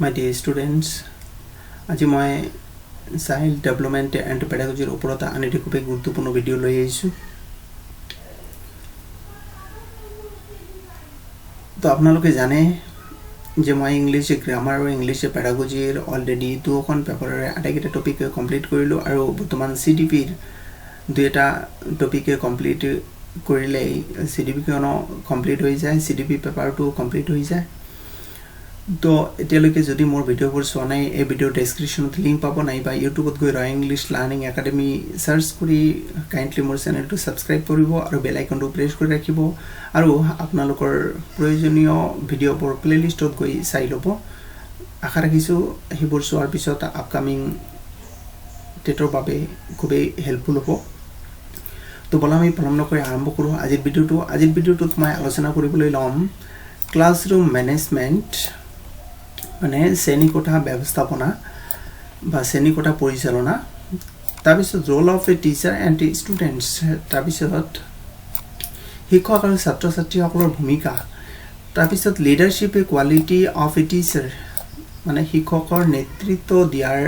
My dear students, আজি মই child development and পেডাগজিৰ ওপৰত আন এটি খুব গুৰুত্বপূৰ্ণ ভিডিঅ লৈ আহিছোঁ। তো আপোনালোকে জানে যে মই ইংলিশ গ্ৰামাৰ আৰু ইংলিশ পেডাগজিৰ অলৰেডি দুখন পেপাৰৰ আটাইকেইটা টপিক কমপ্লিট কৰিলোঁ আৰু বৰ্তমান CDPৰ দুটা টপিক কমপ্লিট কৰিলে CDP খনো কমপ্লিট হৈ যায়, CDP পেপাৰটো কমপ্লিট হৈ যায়। তো এতিয়ালৈকে যদি মোৰ ভিডিঅ'বোৰ চোৱা নাই এই ভিডিঅ'ৰ ডেসক্ৰিপশ্যনত লিংক পাব, নাইবা ইউটিউবত গৈ royal English learning academy search কৰি কাইণ্ডলি মোৰ চেনেলটো সাবস্ক্ৰাইব কৰিব আৰু বেল আইকনটো প্ৰেছ কৰি ৰাখিব আৰু আপোনালোকৰ প্ৰয়োজনীয় ভিডিঅ'বোৰ প্লেলিষ্টত গৈ চাই ল'ব। আশা ৰাখিছোঁ সেইবোৰ চোৱাৰ পিছত আপকামিং টেটৰ বাবে খুবেই হেল্পফুল হ'ব। তো বলা আমি পলম নকৰি আৰম্ভ কৰোঁ আজিৰ ভিডিঅ'টোত মই আলোচনা কৰিবলৈ ল'ম ক্লাছৰুম মেনেজমেণ্ট, মানে শ্ৰেণীকোঠা ব্যৱস্থাপনা বা শ্ৰেণীকোঠা পৰিচালনা, তাৰপিছত roll of a teacher and students, তাৰপিছত শিক্ষক আৰু ছাত্ৰ ছাত্ৰীসকলৰ ভূমিকা, তাৰপিছত leadership A quality of a teacher, মানে শিক্ষকৰ নেতৃত্ব দিয়াৰ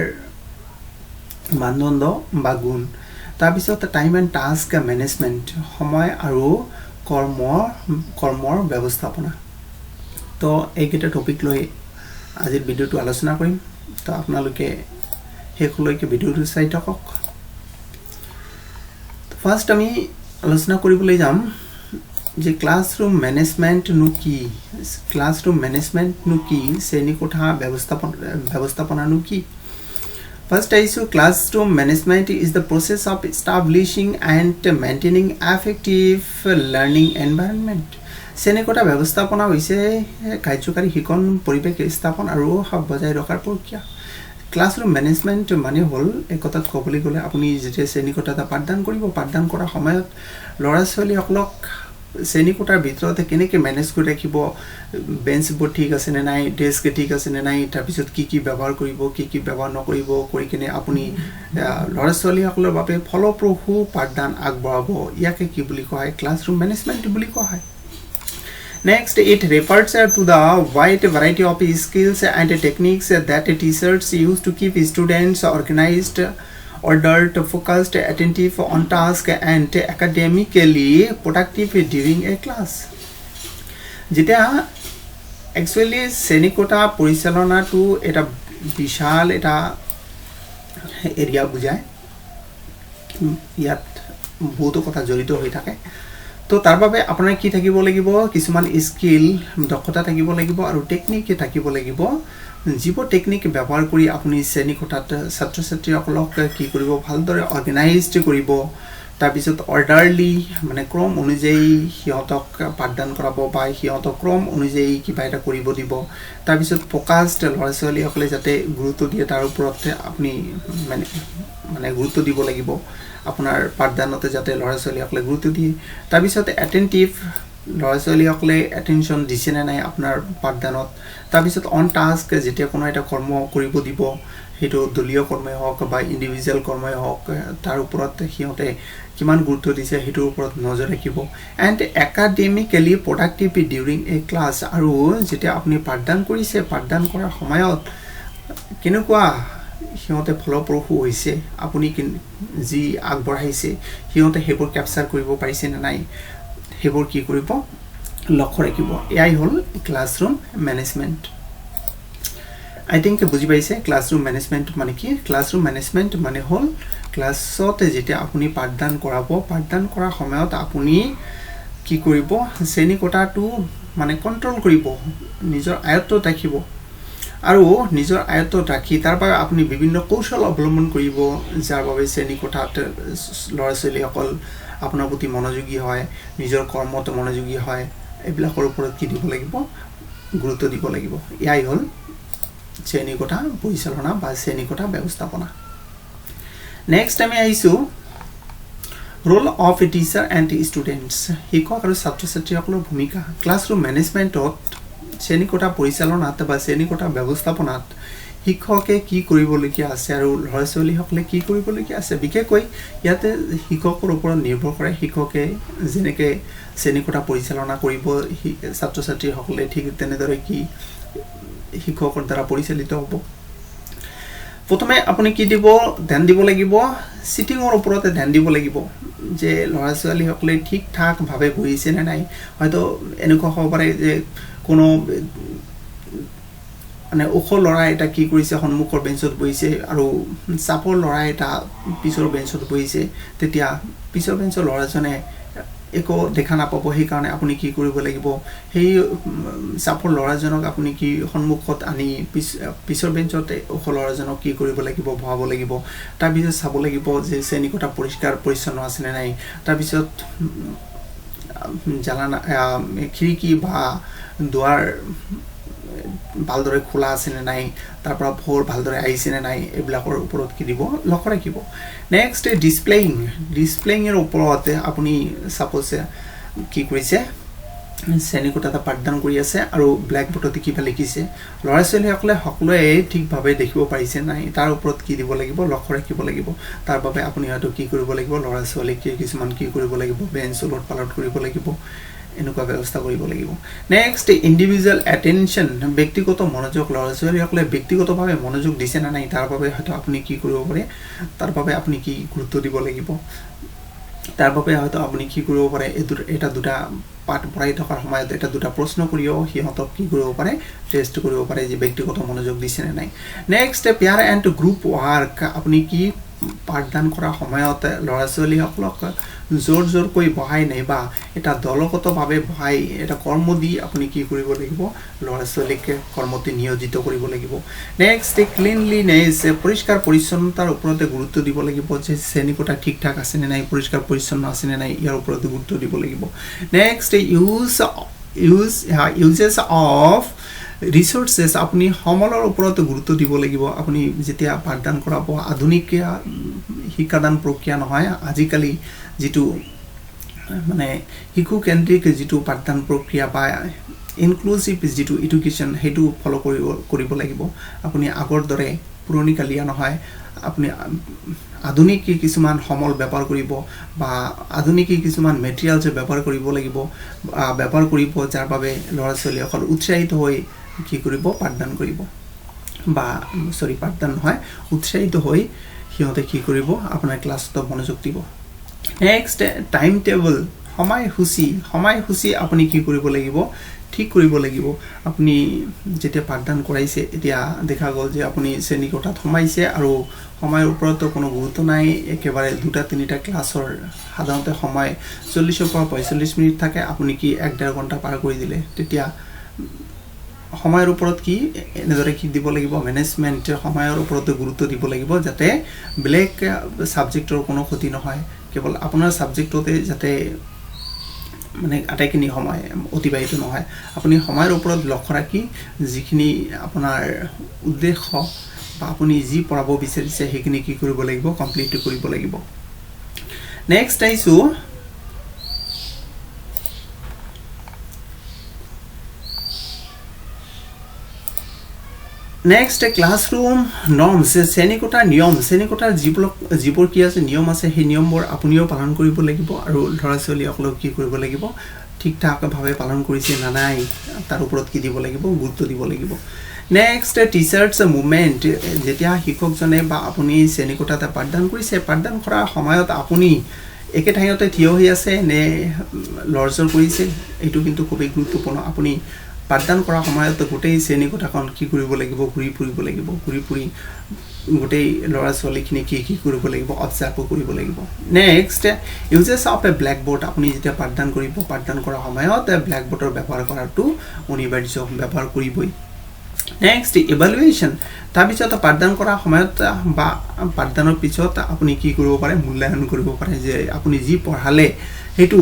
মানদণ্ড বা গুণ, তাৰপিছত টাইম এণ্ড টাস্ক মেনেজমেণ্ট, সময় আৰু কৰ্মৰ ব্যৱস্থাপনা। তো এইকেইটা টপিক লৈ আজিৰ ভিডিঅ'টো আলোচনা কৰিম। তো আপোনালোকে শেষলৈকে ভিডিঅ'টো চাই থাকক। ফাৰ্ষ্ট আমি আলোচনা কৰিবলৈ যাম যে ক্লাছৰুম মেনেজমেণ্টনো কি, শ্ৰেণীকোঠা ব্যৱস্থাপনানো কি। First আহিছোঁ classroom management is the process of establishing and maintaining effective learning environment. শ্ৰেণীকোঠা ব্যৱস্থাপনা হৈছে কাৰ্যকাৰী শিক্ষণ পৰিৱেশ স্থাপন আৰু বজাই ৰখাৰ প্ৰক্ৰিয়া। ক্লাছৰুম মেনেজমেণ্ট মানে হ'ল একতাত ক'বলৈ গ'লে আপুনি যেতিয়া শ্ৰেণীকোঠা এটা পাঠদান কৰিব, পাঠদান কৰাৰ সময়ত ল'ৰা ছোৱালীসকলক শ্ৰেণীকোঠাৰ ভিতৰত কেনেকৈ মেনেজ কৰি ৰাখিব, বেঞ্চবোৰ ঠিক আছে নে নাই, ডেস্ক ঠিক আছে নে নাই, তাৰপিছত কি ব্যৱহাৰ কৰিব, কি ব্যৱহাৰ নকৰিব, কৰি কিনে আপুনি ল'ৰা ছোৱালীসকলৰ বাবে ফলপ্ৰসূ পাঠদান আগবঢ়াব, ইয়াকে কি বুলি কোৱা হয়, ক্লাছৰুম মেনেজমেণ্ট বুলি কোৱা হয়। Next, it refers to the wide variety of skills and techniques that teachers use to keep students organized, ordered, focused, attentive on task and academically productive during a class. যেতিয়া actually শ্ৰেণীকোঠা পৰিচালনাটো এটা বিশাল এটা area বুজায়, ইয়াত বহুতো কথা জড়িত হৈ থাকে। তো তাৰ বাবে আপোনাৰ কি থাকিব লাগিব, কিছুমান স্কিল দক্ষতা থাকিব লাগিব আৰু টেকনিক থাকিব লাগিব, যিবোৰ টেকনিক ব্যৱহাৰ কৰি আপুনি শ্ৰেণীকোঠাত ছাত্ৰ ছাত্ৰীসকলক কি কৰিব, ভালদৰে অৰ্গেনাইজড কৰিব, তাৰপিছত অৰ্ডাৰলি মানে ক্ৰম অনুযায়ী সিহঁতক পাঠদান কৰাব বা সিহঁতক ক্ৰম অনুযায়ী কিবা এটা কৰিব দিব, তাৰপিছত ফ'কাছড ল'ৰা ছোৱালীসকলে যাতে গুৰুত্ব দিয়ে তাৰ ওপৰত আপুনি মানে গুৰুত্ব দিব লাগিব, আপোনাৰ পাঠদানতে যাতে ল'ৰা ছোৱালীসকলে গুৰুত্ব দিয়ে, তাৰপিছত এটেণ্টিভ ল'ৰা ছোৱালীসকলে এটেনশ্যন দিছে নে নাই আপোনাৰ পাঠদানত, তাৰপিছত অন টাস্ক যেতিয়া কোনো এটা কৰ্ম কৰিব দিব, সেইটো দলীয় কৰ্মই হওক বা ইণ্ডিভিজুৱেল কৰ্মই হওক, তাৰ ওপৰত সিহঁতে কিমান গুৰুত্ব দিছে সেইটোৰ ওপৰত নজৰ ৰাখিব। And academically productive during a class, আৰু যেতিয়া আপুনি পাঠদান কৰিছে, পাঠদান কৰাৰ সময়ত কেনেকুৱা সিহঁতে ফলপ্ৰসূ হৈছে, আপুনি যি আগবঢ়াইছে সিহঁতে সেইবোৰ কেপচাৰ কৰিব পাৰিছে নে নাই, সেইবোৰ কি কৰিব, লক্ষ্য ৰাখিব। এয়াই হ'ল ক্লাছৰুম মেনেজমেণ্ট। আই থিংক বুজি পাইছে ক্লাছৰুম মেনেজমেণ্ট মানে কি। ক্লাছৰুম মেনেজমেণ্ট মানে হ'ল ক্লাছত যেতিয়া আপুনি পাঠদান কৰাব, পাঠদান কৰাৰ সময়ত আপুনি কি কৰিব, শ্ৰেণীকোঠাটো মানে কণ্ট্ৰল কৰিব, নিজৰ আয়ত্তত ৰাখিব, আৰু নিজৰ আয়ত্তত ৰাখি তাৰ পৰা আপুনি বিভিন্ন কৌশল অৱলম্বন কৰিব, যাৰ বাবে শ্ৰেণীকোঠাত ল'ৰা ছোৱালীসকল আপোনাৰ প্ৰতি মনোযোগী হয়, নিজৰ কৰ্মত মনোযোগী হয়, এইবিলাকৰ ওপৰত কি দিব লাগিব, গুৰুত্ব দিব লাগিব। এয়াই হ'ল শ্ৰেণীকোঠা পৰিচালনা বা শ্ৰেণীকোঠা ব্যৱস্থাপনা। নেক্সট আমি আহিছোঁ roll of a teacher and students, শিক্ষক আৰু ছাত্ৰ ছাত্ৰীসকলৰ ভূমিকা। ক্লাছৰুম মেনেজমেণ্টত শ্ৰেণীকোঠা পৰিচালনাত বা শ্ৰেণীকোঠা ব্যৱস্থাপনাত শিক্ষকে কি কৰিবলগীয়া আছে আৰু ল'ৰা ছোৱালীসকলে কি কৰিবলগীয়া আছে, বিশেষকৈ ইয়াতে শিক্ষকৰ ওপৰত নিৰ্ভৰ কৰে। শিক্ষকে যেনেকৈ শ্ৰেণীকোঠা পৰিচালনা কৰিব ছাত্ৰ ছাত্ৰীসকলে ঠিক তেনেদৰে কি শিক্ষকৰ দ্বাৰা পৰিচালিত হ'ব প্ৰথমে আপুনি কি দিব ধ্যান দিব লাগিব সিটিংৰ ওপৰতে ধ্যান দিব লাগিব যে ল'ৰা ছোৱালী সকলে ঠিক ঠাক ভাবে বহিছে নে নাই হয়তো এনেকুৱা হ'ব পাৰে যে কোনো মানে ওখ ল'ৰা এটা কি কৰিছে সন্মুখৰ বেঞ্চত বহিছে আৰু চাপৰ ল'ৰা এটা পিছৰ বেঞ্চত বহিছে তেতিয়া পিছৰ বেঞ্চৰ ল'ৰাজনে একো দেখা নাপাব সেই কাৰণে আপুনি কি কৰিব লাগিব সেই চাপৰ ল'ৰাজনক আপুনি কি সন্মুখত আনি পিছৰ বেঞ্চতে ওখ ল'ৰাজনক কি কৰিব লাগিব বহাব লাগিব তাৰ পিছত চাব লাগিব যে শ্ৰেণীকোঠা পৰিষ্কাৰ পৰিচ্ছন্ন আছে নে নাই তাৰ পিছত জানালা খিৰিকী বা দুৱাৰ ভালদৰে খোলা আছে নে নাই তাৰ পৰা ভোৰ ভালদৰে আহিছে নে নাই এইবিলাকৰ ওপৰত কি দিব লক্ষ্য ৰাখিব নেক্সট ডিসপ্লেইং এৰ ওপৰত আপুনি সাপোজ কি কৰিছে শ্ৰেণীকোঠাত পাঠদান কৰি আছে আৰু ব্ল্যাক বোৰ্ডত কিবা লিখিছে ল'ৰা ছোৱালীসকলে সকলোৱে ঠিকভাৱে দেখিব পাৰিছে নাই তাৰ ওপৰত কি দিব লাগিব লক্ষ্য ৰাখিব লাগিব তাৰ বাবে আপুনি হয়তো কি কৰিব লাগিব ল'ৰা ছোৱালীক কিছুমান কি কৰিব লাগিব বেঞ্চ ওলট পালট কৰিব লাগিব এনেকুৱা ব্যৱস্থা কৰিব লাগিব নেক্সট ইন্ডিভিজুৱেল এটেনশন ব্যক্তিগত মনোযোগ ল'ৰা ছোৱালীসকলে ব্যক্তিগতভাৱে মনোযোগ দিছে না নাই তাৰ বাবে হয়তো আপুনি কি কৰিব পাৰে তাৰ বাবে আপুনি কি গুৰুত্ব দিব লাগিব তাৰ বাবে হয়তো আপুনি কি কৰিব পাৰে এটা দুটা পাঠ পঢ়াই থকাৰ সময়ত এটা দুটা প্ৰশ্ন কৰিও হিহঁতক কি কৰিব পাৰে টেষ্ট কৰিব পাৰে যে ব্যক্তিগত মনোযোগ দিছে না নাই next pair and group work আপুনি কি পাঠদান কৰা সময়ত ল'ৰা ছোৱালীসকলক জোৰ জোৰকৈ বহাই নাই বা এটা দলগতভাৱে বহাই এটা কৰ্ম দি আপুনি কি কৰিব লাগিব ল'ৰা ছোৱালীক কৰ্মতে নিয়োজিত কৰিব লাগিব নেক্সট ক্লিনলিনেছ পৰিষ্কাৰ পৰিচ্ছন্নতাৰ ওপৰত গুৰুত্ব দিব লাগিব যে শ্ৰেণীকোঠা ঠিকঠাক আছে নে নাই পৰিষ্কাৰ পৰিচ্ছন্ন আছে নে নাই ইয়াৰ ওপৰত গুৰুত্ব দিব লাগিব নেক্সট ইউজেছ অফ ৰিসোৰ্সেস আপুনি সমলৰ ওপৰত গুৰুত্ব দিব লাগিব আপুনি যেতিয়া পাঠদান কৰাব আধুনিক শিক্ষাদান প্ৰক্ৰিয়া নহয় আজিকালি যেটো মানে শিশু কেন্দ্ৰিক যেটো পাঠদান প্ৰক্ৰিয়া বা ইনক্লুসিভ যেটো এডুকেশন হেতু ফলো কৰিব লাগিব আপুনি আগৰ দৰে পুৰণিকালীয়া নহয় আপুনি আধুনিক কিছুমান সমল ব্যৱহাৰ কৰিব বা আধুনিক কিছুমান মেটেৰিয়েলছ ব্যৱহাৰ কৰিব লাগিব ব্যৱহাৰ কৰিব যাৰ বাবে ল'ৰা ছোৱালীসকল উৎসাহিত হৈ কি কৰিব পাঠদান কৰিব বা সৰি পাঠদান নহয় উৎসাহিত হৈ হিহঁতে কি কৰিব আপোনাৰ ক্লাছত মনোযোগ দিব নেক্সট টাইম টেবল সময়সূচী আপুনি কি কৰিব লাগিব ঠিক কৰিব লাগিব আপুনি যেতিয়া পাঠদান কৰাইছে এতিয়া দেখা গল যে আপুনি শ্ৰেণীকোঠাত সোমাইছে আৰু সময়ৰ ওপৰত কোনো গুৰুত্ব নাই একেবাৰে দুটা তিনিটা ক্লাছৰ সাধাৰণতে সময় 40 পৰা 45 মিনিট থাকে আপুনি কি 1.5 ঘণ্টা পাৰ কৰি দিলে তেতিয়া সময়ৰ ওপৰত কি এনেদৰে কি দিব লাগিব ম্যানেজমেন্ট সময়ৰ ওপৰত গুৰুত্ব দিব লাগিব যাতে ব্লেক সাবজেক্টৰ কোনো ক্ষতি নহয় কেৱল আপোনাৰ সাবজেক্টতে যাতে মানে আটাইখিনি সময় অতিবাহিত নহয় আপুনি সময়ৰ ওপৰত লক্ষ্য ৰাখি যিখিনি আপোনাৰ উদ্দেশ্য বা আপুনি যি পঢ়াব বিচাৰিছে সেইখিনি কি কৰিব লাগিব কমপ্লিট কৰিব লাগিব নেক্সট আইছো নেক্সট ক্লাসৰুম নৰ্মস শ্ৰেণীকোঠাৰ নিয়ম শ্ৰেণীকোঠাৰ যিবোৰ কি আছে নিয়ম আছে সেই নিয়মবোৰ আপুনিও পালন কৰিব লাগিব আৰু ল'ৰা ছোৱালীসকলক কি কৰিব লাগিব ঠিকঠাক ভাৱে পালন কৰিছে না নাই তাৰ ওপৰত কি দিব লাগিব গুৰুত্ব দিব লাগিব নেক্সট টিচাৰ্স মুভমেন্ট যেতিয়া শিক্ষকজনে বা আপুনি শ্ৰেণীকোঠাত পাঠদান কৰিছে পাঠদান কৰাৰ সময়ত আপুনি একে ঠাইতে থিয় হৈ আছে নে লৰজৰ কৰিছে এটো কিন্তু খুব গুৰুত্বপূৰ্ণ আপুনি পাঠদান কৰা সময়ত গোটেই শ্ৰেণীকোঠাখন কি কৰিব লাগিব ঘূৰি ফুৰিব লাগিব ঘূৰি ফুৰি গোটেই ল'ৰা ছোৱালীখিনি কি কৰিব লাগিব অবজাৰ্ভ কৰিব লাগিব next uses of A black board আপুনি যেতিয়া পাঠদান কৰিব পাঠদান কৰা সময়ত ব্ল্যাক বোৰ্ডৰ ব্যৱহাৰ কৰাটো অনিবাৰ্য ব্যৱহাৰ কৰিবই নেক্সট ইভালুৱেচন তাৰ পিছত পাঠদান কৰা সময়ত বা পাঠদানৰ পিছত আপুনি কি কৰিব পাৰে মূল্যায়ন কৰিব পাৰে যে আপুনি যি পঢ়ালে হেতু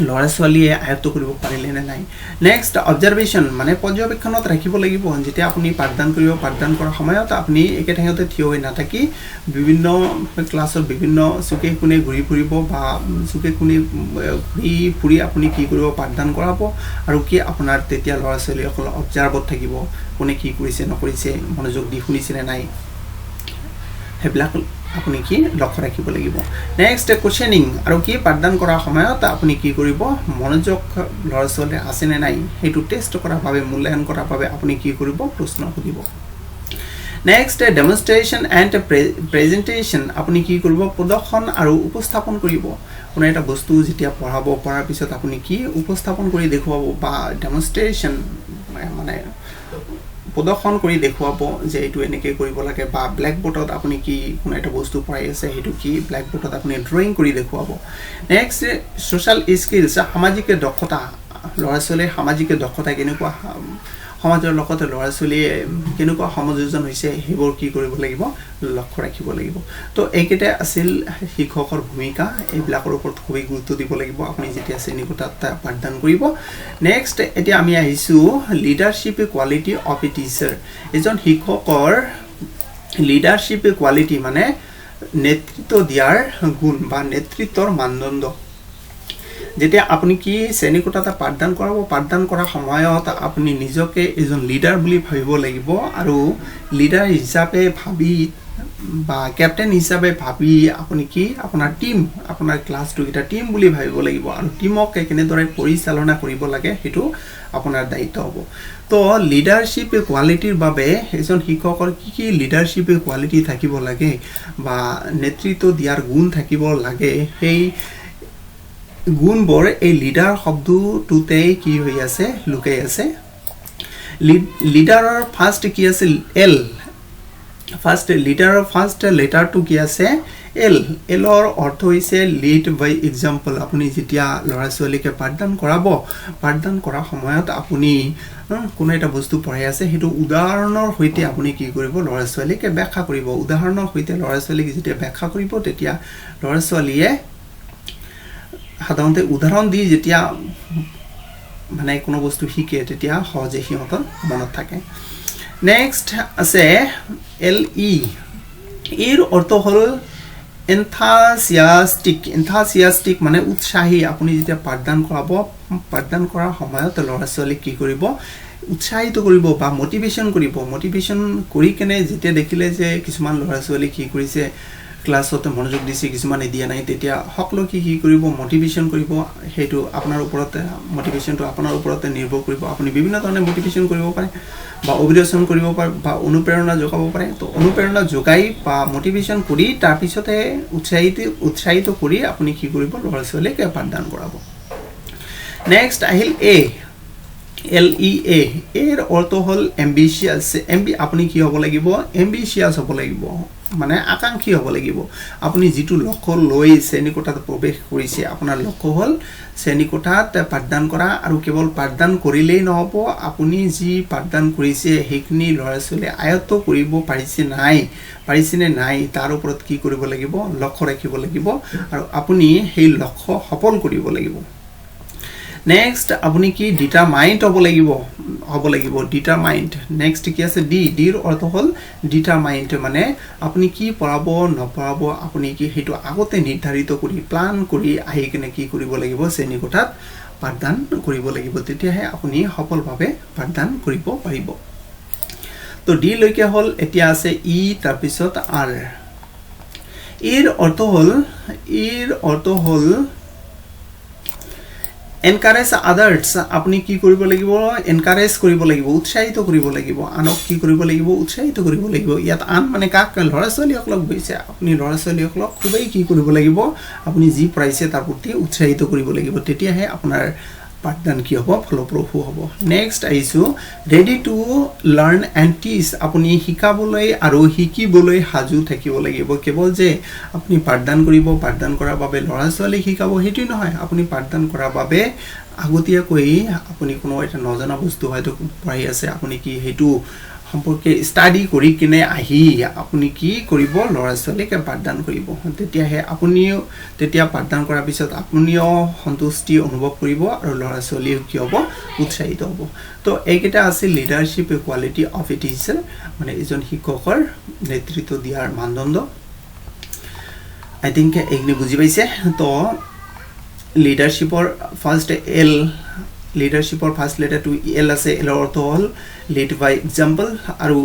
ল'ৰা ছোৱালীয়ে আয়ত্ত কৰিব পাৰিলে নে নাই নেক্সট অবজাৰভেশন মানে পৰ্যবেক্ষণত ৰাখিব লাগিব যেতিয়া আপুনি পাঠদান কৰিব পাঠদান কৰাৰ সময়ত আপুনি একে ঠাইতে থিয় হৈ নাথাকি বিভিন্ন ক্লাছৰ বিভিন্ন সুকে কোণে ঘূৰি ফুৰিব বা সুকে কোণে ঘূৰি ফুৰি আপুনি কি কৰিব পাঠদান কৰাব আৰু কি আপোনাৰ তেতিয়া ল'ৰা ছোৱালীসকল অবজাৰ্ভত থাকিব কোনে কি কৰিছে নকৰিছে মনোযোগ দি শুনিছে নে নাই হেবিলাক আপুনি কি লক্ষ্য ৰাখিব লাগিব নেক্সট কোৱেশ্চনিং আৰু কি পাঠদান কৰা সময়ত আপুনি কি কৰিব মনোযোগ ল'ৰা ছোৱালীৰ আছে নে নাই হেতু টেষ্ট কৰাৰ বাবে মূল্যায়ন কৰাৰ বাবে আপুনি কি কৰিব প্ৰশ্ন সুধিব নেক্সট ডেমনস্ট্ৰেচন এণ্ড প্ৰেজেন্টেচন আপুনি কি কৰিব প্ৰদৰ্শন আৰু উপস্থাপন কৰিব কোনো এটা বস্তু যেতিয়া পঢ়াব পঢ়াৰ পিছত আপুনি কি উপস্থাপন কৰি দেখুৱাব বা ডেমনস্ট্ৰেচন মানে প্ৰদৰ্শন কৰি দেখুৱাব যে এটো এনেকৈ কৰিব লাগে বা ব্ল্যাক বোৰ্ডত আপুনি কি কোনো এটা বস্তু পঢ়াই আছে হেতু কি ব্ল্যাক বোৰ্ডত আপুনি ড্ৰয়িং কৰি দেখুৱাব নেক্সট সোশ্যাল স্কিলছ সামাজিক দক্ষতা ল'ৰা ছোৱালীৰ সামাজিক দক্ষতা কেনেকুৱা সমাজৰ লগতে ল'ৰা ছোৱালীয়ে কেনেকুৱা সমাযোজন হৈছে হেবোৰ কি কৰিব লাগিব লক্ষ্য ৰাখিব লাগিব তো এইকেইটা আছিল শিক্ষকৰ ভূমিকা এইবিলাকৰ ওপৰত খুবই গুৰুত্ব দিব লাগিব আপুনি যেতিয়া শ্ৰেণীকোঠাত পাঠদান কৰিব নেক্সট এতিয়া আমি আহিছো leadership quality of a teacher এজন শিক্ষকৰ লিডাৰশ্বিপ কোৱালিটি মানে নেতৃত্ব দিয়াৰ গুণ বা নেতৃত্বৰ মানদণ্ড যেতিয়া আপুনি কি শ্ৰেণীকোঠাত পাঠদান কৰাব পাঠদান কৰা সময়ত আপুনি নিজকে এজন লিডাৰ বুলি ভাবিব লাগিব আৰু লিডাৰ হিচাপে ভাবি বা ক্যাপ্টেন হিচাপে ভাবি আপুনি কি আপোনাৰ টিম আপোনাৰ ক্লাছটো এটা টিম বুলি ভাবিব লাগিব আৰু টিমক কেনেদৰে পৰিচালনা কৰিব লাগে হেতু আপোনাৰ দায়িত্ব হ'ব তো লিডাৰশ্বিপ কোৱালিটিৰ বাবে এজন শিক্ষকৰ কি লিডাৰশ্বিপ কোৱালিটি থাকিব লাগে বা নেতৃত্ব দিয়াৰ গুণ থাকিব লাগে সেই গুণবোৰ এই লিডাৰ শব্দটোতে কি হৈ আছে লুকাই আছে লিডাৰৰ ফাৰ্স্ট কি আছে এল ফাৰ্স্ট লিডাৰৰ ফাৰ্স্ট লেটাৰটো কি আছে এল এলৰ অৰ্থ হৈছে লিড বাই এক্সাম্পল আপুনি যেতিয়া ল'ৰা ছোৱালীকে পাঠদান কৰাব পাঠদান কৰা সময়ত আপুনি কোনো এটা বস্তু পঢ়াই আছে হেতু উদাহৰণৰ সৈতে আপুনি কি কৰিব ল'ৰা ছোৱালীকে ব্যাখ্যা কৰিব উদাহৰণৰ সৈতে ল'ৰা ছোৱালীক যেতিয়া ব্যাখ্যা কৰিব তেতিয়া ল'ৰা ছোৱালীয়ে সাধাৰণতে উদাহৰণ দি যেতিয়া মানে কোনো বস্তু শিকে তেতিয়া সহজে সিহঁতৰ মনত থাকে নেক্সট আছে এল ই এৰ অৰ্থ হল এনথাসিয়াস্টিক মানে উৎসাহী আপুনি যেতিয়া পাঠদান কৰাব পাঠদান কৰাৰ সময়ত ল'ৰা ছোৱালীক কি কৰিব উৎসাহিত কৰিব বা মোটিভেশন কৰিব মোটিভেশন কৰি কেনে যেতিয়া দেখিলে যে কিছুমান ল'ৰা ছোৱালী কি কৰিছে ক্লাছত মনোযোগ দিছে কিছুমানে দিয়া নাই তেতিয়া সকলো কি কৰিব মোটিভেশন কৰিব হেতু আপোনাৰ ওপৰত মোটিভেশনটো আপোনাৰ ওপৰত নিৰ্ভৰ কৰিব আপুনি বিভিন্ন ধৰণে মোটিভেশন কৰিব পাৰে বা অভিযোজন কৰিব পাৰে বা অনুপ্ৰেৰণা যোগাব পাৰে তো অনুপ্ৰেৰণা যোগাই বা মোটিভেশন কৰি তাৰ পিছতে উৎসাহিত কৰি আপুনি কি কৰিব ল'ৰা ছোৱালীক পাঠদান কৰাব নেক্সট আহিল এ এল ই এ এৰ অৰ্থ হল এম্বিশিয়াস আপুনি কি হ'ব লাগিব এম্বিশিয়াস হ'ব লাগিব মানে আকাংক্ষী হ'ব লাগিব আপুনি যেটো লক্ষ্য লৈ শ্ৰেণীকোঠাত প্ৰৱেশ কৰিছে আপোনাৰ লক্ষ্য হল শ্ৰেণীকোঠাত পাঠদান কৰা আৰু কেৱল পাঠদান কৰিলেই নহব আপুনি যি পাঠদান কৰিছে হেখিনি ল'ৰা ছোৱালী আয়ত্ত কৰিব পাৰিছে নাই তাৰ ওপৰত কি কৰিব লাগিব লক্ষ্য ৰাখিব লাগিব আৰু আপুনি সেই লক্ষ্য সফল কৰিব লাগিব নেক্সট আপুনি কি ডিটাৰমাইন্ড হ'ব লাগিব ডিটাৰমাইন্ড নেক্সট কি আছে ডিৰ অৰ্থ হল ডিটাৰমাইন্ড মানে আপুনি কি পঢ়াব নপঢ়াব আপুনি কি হেতু আগতে নিৰ্ধাৰিত কৰি প্লান কৰি আহি কেনে কি কৰিব লাগিব শ্ৰেণীকোঠাত পাঠদান কৰিব লাগিব তেতিয়াহে আপুনি সফলভাৱে পাঠদান কৰিব পাৰিব তো ডি লৈকে হল এতিয়া আছে ই তাৰ পিছত আৰ এৰ অৰ্থ হল encourage others আপুনি কি কৰিব লাগিব encourage কৰিব লাগিব উৎসাহিত কৰিব লাগিব আনক কি কৰিব লাগিব উৎসাহিত কৰিব লাগিব ইয়াত আন মানে কাক ল'ৰা ছোৱালীসকলক গৈছে আপুনি ল'ৰা ছোৱালীসকলক খুবেই কি কৰিব লাগিব আপুনি যি প্ৰাইছে তাৰ প্ৰতি উৎসাহিত কৰিব লাগিব তেতিয়াহে আপোনাৰ পাঠদান কি হ'ব ফলপ্ৰসূ হ'ব নেক্সট আইছো ৰেডি টু লাৰ্ন এণ্ড টিচ আপুনি শিকাবলৈ আৰু শিকিবলৈ সাজু থাকিব লাগিব কেৱল যে আপুনি পাঠদান কৰিব পাঠদান কৰাৰ বাবে ল'ৰা ছোৱালী শিকাব হেতু নহয় আপুনি পাঠদান কৰাৰ বাবে আগতীয়াকৈ আপুনি কোনো এটা নজনা বস্তু হয়তো পঢ়াই আছে আপুনি কি হেতু সম্পৰ্কে ষ্টাডি কৰি কিনে আহি আপুনি কি কৰিব ল'ৰা ছোৱালীক পাঠদান কৰিব তেতিয়াহে তেতিয়া পাঠদান কৰাৰ পিছত আপুনিও সন্তুষ্টি অনুভৱ কৰিব আৰু ল'ৰা ছোৱালীও কি হ'ব উৎসাহিত হ'ব তো এইকেইটা আছে leadership quality of a teacher মানে এজন শিক্ষকৰ নেতৃত্ব দিয়াৰ মানদণ্ড আই থিংক এইখিনি বুজি পাইছে তো লিডাৰশ্বিপৰ ফাৰ্স্ট এল লিডাৰশ্বিপৰ ফাৰ্স্ট লেটাৰ টু এল আছে এলৰ অৰ্থ হল লিড বাই এক্সাম্পল আৰু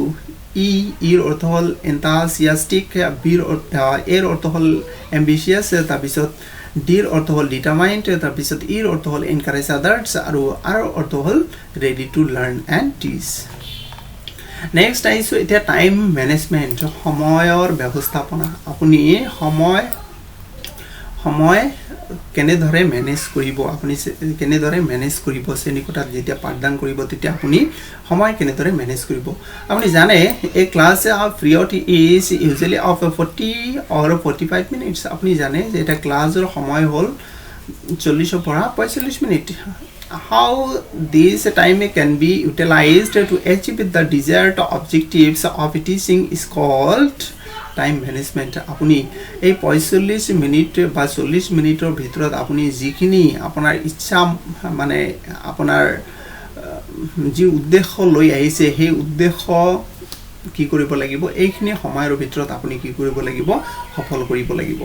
ইৰ অৰ্থ হ'ল enthusiastic, বিৰ এৰ অৰ্থ হ'ল ambitious, তাৰপিছত ডিৰ অৰ্থ হ'ল determined, তাৰপিছত ইৰ অৰ্থ হ'ল encourage others, আৰু আৰ অৰ্থ হ'ল ready to learn and teach. Next আহিছোঁ এতিয়া টাইম মেনেজমেণ্ট, সময়ৰ ব্যৱস্থাপনা. আপুনি সময় কেনেদৰে মেনেজ কৰিব, আপুনি কেনেদৰে মেনেজ কৰিব, শ্ৰেণীকোঠাত যেতিয়া পাঠদান কৰিব তেতিয়া আপুনি সময় কেনেদৰে মেনেজ কৰিব. আপুনি জানে এই class period is usually of 40 or 45 minutes. আপুনি জানে যে এটা ক্লাছৰ সময় হ'ল 40 পৰা 45 minute. How this time can be utilized to achieve the desired objectives of teaching is called time management. আপুনি এই 45 মিনিট বা 40 মিনিটৰ ভিতৰত আপুনি যিখিনি আপোনাৰ ইচ্ছা মানে আপোনাৰ যি উদ্দেশ্য লৈ আহিছে সেই উদ্দেশ্য কি কৰিব লাগিব, এইখিনি সময়ৰ ভিতৰত আপুনি কি কৰিব লাগিব, সফল কৰিব লাগিব.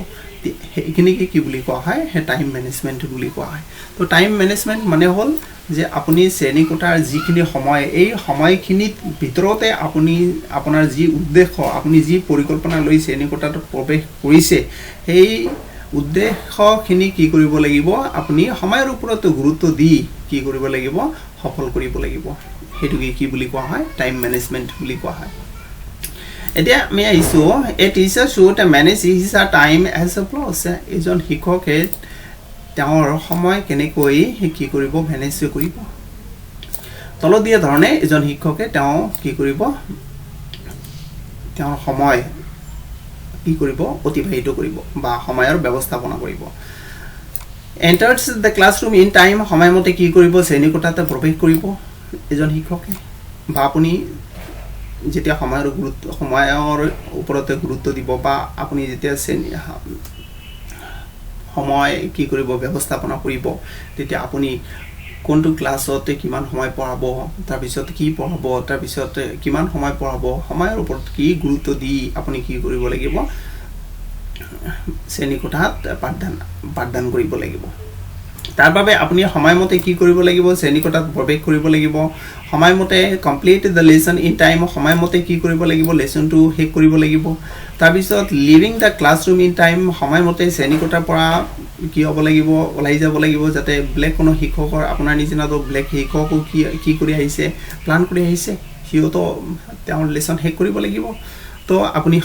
এইখিনিকে কি বুলি কোৱা হয়, সেই টাইম মেনেজমেণ্ট বুলি কোৱা হয়. তো টাইম মেনেজমেণ্ট মানে হ'ল যে আপুনি শ্ৰেণীকোঠাৰ যিখিনি সময়, এই সময়খিনিত ভিতৰতে আপুনি আপোনাৰ যি উদ্দেশ্য, আপুনি যি পৰিকল্পনা লৈ শ্ৰেণীকোঠাত প্ৰৱেশ কৰিছে সেই উদ্দেশ্যখিনি কি কৰিব লাগিব, আপুনি সময়ৰ ওপৰত গুৰুত্ব দি কি কৰিব লাগিব, সফল কৰিব লাগিব. সেইটোকে কি বুলি কোৱা হয়, টাইম মেনেজমেণ্ট বুলি কোৱা হয়. এতিয়া আমি আহিছোঁ a teacher should manage his time as a plus. এজন শিক্ষকে তেওঁৰ সময় কেনেকৈ কি কৰিব, মেনেজ কৰিব. তলত দিয়া ধৰণে এজন শিক্ষকে তেওঁ কি কৰিব, তেওঁৰ সময় কি কৰিব, অতিবাহিত কৰিব বা সময়ৰ ব্যৱস্থাপনা কৰিব. এণ্টাৰ্ছ দ্য ক্লাছৰুম ইন টাইম, সময়মতে কি কৰিব, শ্ৰেণীকোঠাতে প্ৰৱেশ কৰিব এজন শিক্ষকে. বা আপুনি যেতিয়া সময়ৰ ওপৰতে গুৰুত্ব দিব বা আপুনি যেতিয়া সময় কি কৰিব, ব্যৱস্থাপনা কৰিব, তেতিয়া আপুনি কোনটো ক্লাছতে কিমান সময় পঢ়াব, তাৰপিছত কি পঢ়াব, তাৰপিছত কিমান সময় পঢ়াব, সময়ৰ ওপৰত কি গুৰুত্ব দি আপুনি কি কৰিব লাগিব, শ্ৰেণীকোঠাত পাঠদান কৰিব লাগিব. তাৰ বাবে আপুনি সময়মতে কি কৰিব লাগিব, শ্ৰেণীকোঠাত প্ৰৱেশ কৰিব লাগিব. সময়মতে complete the lesson in time, সময়মতে কি কৰিব লাগিব, লেচনটো শেষ কৰিব লাগিব. তাৰপিছত living the classroom in time, সময়মতে শ্ৰেণীকোঠাৰ পৰা কি হ'ব লাগিব, ওলাই যাব লাগিব, যাতে বেলেগ কোনো শিক্ষকৰ আপোনাৰ নিচিনাতো বেলেগ শিক্ষকো কি কৰি আহিছে, প্লান কৰি আহিছে, সিহঁতো তেওঁৰ লেচন শেষ কৰিব লাগিব. তো আপুনি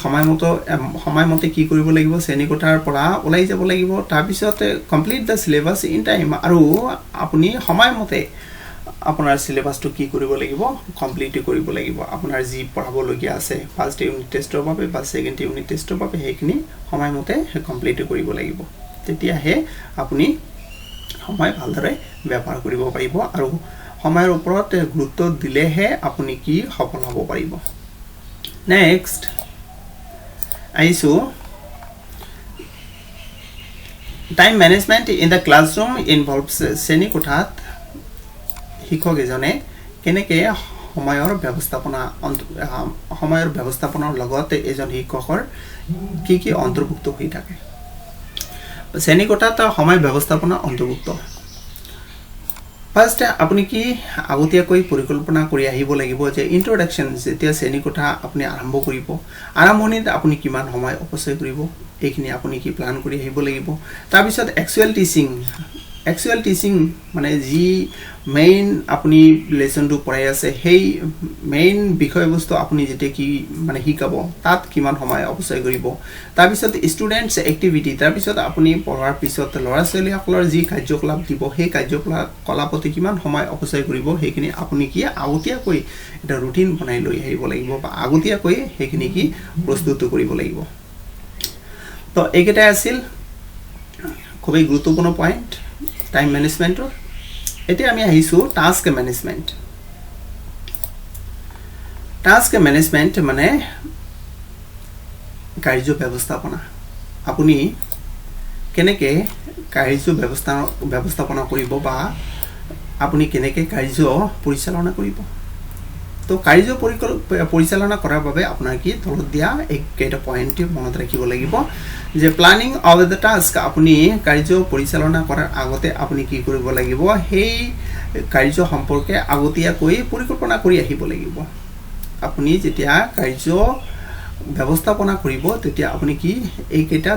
সময়মতে কি কৰিব লাগিব, শ্ৰেণীকোঠাৰ পৰা ওলাই যাব লাগিব. তাৰপিছত complete the syllabus in time, আৰু আপুনি সময়মতে আপোনাৰ চিলেবাছটো কি কৰিব লাগিব, কমপ্লিট কৰিব লাগিব. আপোনাৰ যি পঢ়াবলগীয়া আছে ফাৰ্ষ্ট ইউনিট টেষ্টৰ বাবে বা ছেকেণ্ড ইউনিট টেষ্টৰ বাবে সেইখিনি সময়মতে কমপ্লিট কৰিব লাগিব. তেতিয়াহে আপুনি সময় ভালদৰে ব্যৱহাৰ কৰিব পাৰিব, আৰু সময়ৰ ওপৰত গুৰুত্ব দিলেহে আপুনি কি সফল হ'ব পাৰিব. নেক্সট আহিছোঁ time management in the classroom ইনভলভছ, শ্ৰেণীকোঠাত শিক্ষক এজনে কেনেকৈ সময়ৰ ব্যৱস্থাপনাৰ লগতে এজন শিক্ষকৰ কি কি অন্তৰ্ভুক্ত হৈ থাকে. শ্ৰেণীকোঠাত সময় ব্যৱস্থাপনা অন্তৰ্ভুক্ত. ফাৰ্ষ্ট আপুনি কি আগতীয়াকৈ পৰিকল্পনা কৰি আহিব লাগিব যে ইন্ট্ৰডাকশ্যন, যেতিয়া শ্ৰেণীকোঠা আপুনি আৰম্ভ কৰিব, আৰম্ভণিত আপুনি কিমান সময় অপচয় কৰিব, এইখিনি আপুনি কি প্লান কৰি আহিব লাগিব. তাৰপিছত একচুৱেল টিচিং মানে যি মেইন আপুনি লেচনটো পঢ়াই আছে সেই মেইন বিষয়বস্তু আপুনি যেতিয়া কি মানে শিকাব তাত কিমান সময় অপচয় কৰিব. তাৰপিছত ষ্টুডেণ্টছ এক্টিভিটি, তাৰপিছত আপুনি পঢ়াৰ পিছত ল'ৰা ছোৱালীসকলৰ যি কাৰ্যকলাপ দিব সেই কাৰ্যকলাপতে কিমান সময় অপচয় কৰিব, সেইখিনি আপুনি কি আগতীয়াকৈ এটা ৰুটিন বনাই লৈ আহিব লাগিব বা আগতীয়াকৈ সেইখিনি কি প্ৰস্তুত কৰিব লাগিব. তো এইকেইটাই আছিল খুবেই গুৰুত্বপূৰ্ণ পইণ্ট টাইম মেনেজমেণ্টৰ. এতিয়া আমি আহিছোঁ টাস্ক মেনেজমেণ্ট. টাস্ক মেনেজমেণ্ট মানে কাৰ্য ব্যৱস্থাপনা. আপুনি কেনেকৈ কাৰ্য ব্যৱস্থাপনা কৰিব বা আপুনি কেনেকৈ কাৰ্য পৰিচালনা কৰিব. তো কাৰ্য পৰিচালনা কৰাৰ বাবে আপোনাৰ কি তলত দিয়া এইকেইটা পইণ্ট মনত ৰাখিব লাগিব যে প্লানিং অফ দ্য টাস্ক, আপুনি কাৰ্য পৰিচালনা কৰাৰ আগতে আপুনি কি কৰিব লাগিব, সেই কাৰ্য সম্পৰ্কে আগতীয়াকৈ পৰিকল্পনা কৰি আহিব লাগিব. আপুনি যেতিয়া কাৰ্য ব্যৱস্থাপনা কৰিব তেতিয়া আপুনি কি এইকেইটা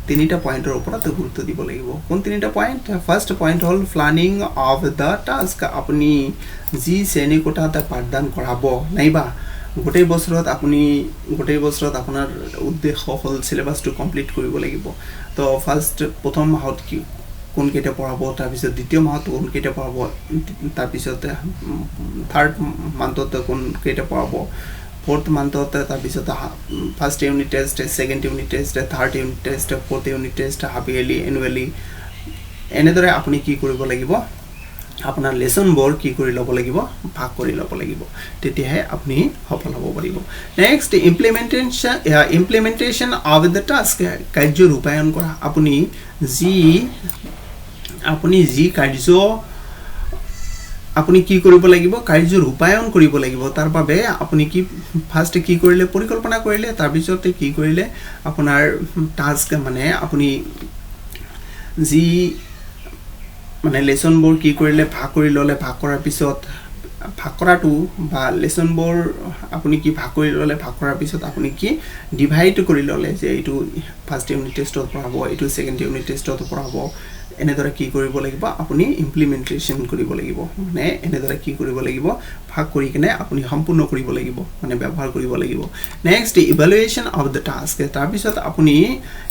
তিনিটা পয়েন্টৰ ওপৰত গুৰুত্ব দিব লাগিব কোন তিনিটা point first point hall planning of the task আপুনি যি শ্ৰেণী কোঠাত পাঠদান কৰাব নাইবা গোটেই বছৰত আপোনাৰ উদ্দেশ্য হল সিলেবাসটো কমপ্লিট কৰিব লাগিব তো ফাৰ্স্ট প্ৰথম মাহত কি কোন কেইটা পঢ়াব তাৰ পিছত দ্বিতীয় মাহত কোন কেইটা পঢ়াব তাৰ পিছত থাৰ্ড মান্থত কোন কেইটা পঢ়াব fourth month তাৰ পিছত first unit test second unit test third unit test fourth unit test half yearly annually এনেদৰে আপুনি কি কৰিব লাগিব আপোনাৰ লেসন বোৰ কি কৰি ল'ব লাগিব ভাগ কৰি ল'ব লাগিব তেতিয়াহে আপুনি সফল হ'ব পাৰিব next implementation of the task কাৰ্য ৰূপায়ন কৰা আপুনি যি কাৰ্য আপুনি কি কৰিব লাগিব কাৰ্য ৰূপায়ন কৰিব লাগিব তাৰ বাবে আপুনি কি ফাৰ্স্ট কি কৰিলে পৰিকল্পনা কৰিলে তাৰ পিছতে কি কৰিলে আপোনাৰ টাস্ক মানে আপুনি যি মানে লেসন বোৰ কি কৰিলে ভাগ কৰি ললে ভাগ কৰাৰ পিছত ভাগ কৰাটো বা লেসন বোৰ আপুনি কি ভাগ কৰি ললে ভাগ কৰাৰ পিছত আপুনি কি ডিভাইড কৰি ললে যে এইটো ফাৰ্স্ট ইউনিট টেষ্টত পঢ়াব এইটো সেকেন্ড ইউনিট টেষ্টত পঢ়াব এনেদৰে কি কৰিব লাগিব আপুনি ইমপ্লিমেন্টেশন কৰিব লাগিব মানে এনেদৰে কি কৰিব লাগিব ভাগ কৰি কিনে আপুনি সম্পূৰ্ণ কৰিব লাগিব মানে ব্যৱহাৰ কৰিব লাগিব next evaluation of the task তাৰ পিছত আপুনি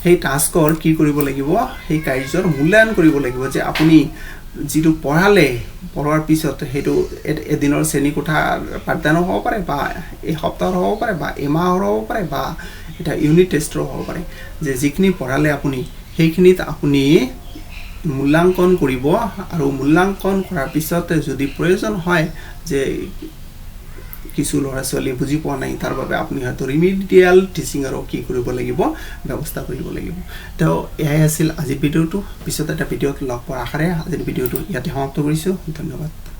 সেই টাস্কৰ কি কৰিব লাগিব সেই কাৰ্যৰ মূল্যায়ন কৰিব লাগিব যে আপুনি যিটো পঢ়াৰ পিছত হেতু এদিনৰ শ্ৰেণী কোঠা পাঠদান হ'ব পাৰে বা এই সপ্তাহৰ হ'ব পাৰে বা এমাহৰ হ'ব পাৰে বা এটা ইউনিট টেষ্টৰ হ'ব পাৰে যে যিখিনি পঢ়ালে আপুনি সেইখিনিত আপুনি মূল্যাঙ্কন কৰিব আৰু মূল্যাঙ্কন কৰাৰ পিছত যদি প্ৰয়োজন হয় যে কিছু ল'ৰা ছোৱালী বুজি পোৱা নাই তাৰ বাবে আপুনি হয়তো ৰিমিডিয়েল টিচিং আৰু কি কৰিব লাগিব ব্যৱস্থা কৰিব লাগিব তো এয়াই আছিল আজি ভিডিওটো পিছত এটা ভিডিওত লগ পোৱাৰ আশাৰে আজি ভিডিওটো ইয়াতে সমাপ্ত কৰিছো ধন্যবাদ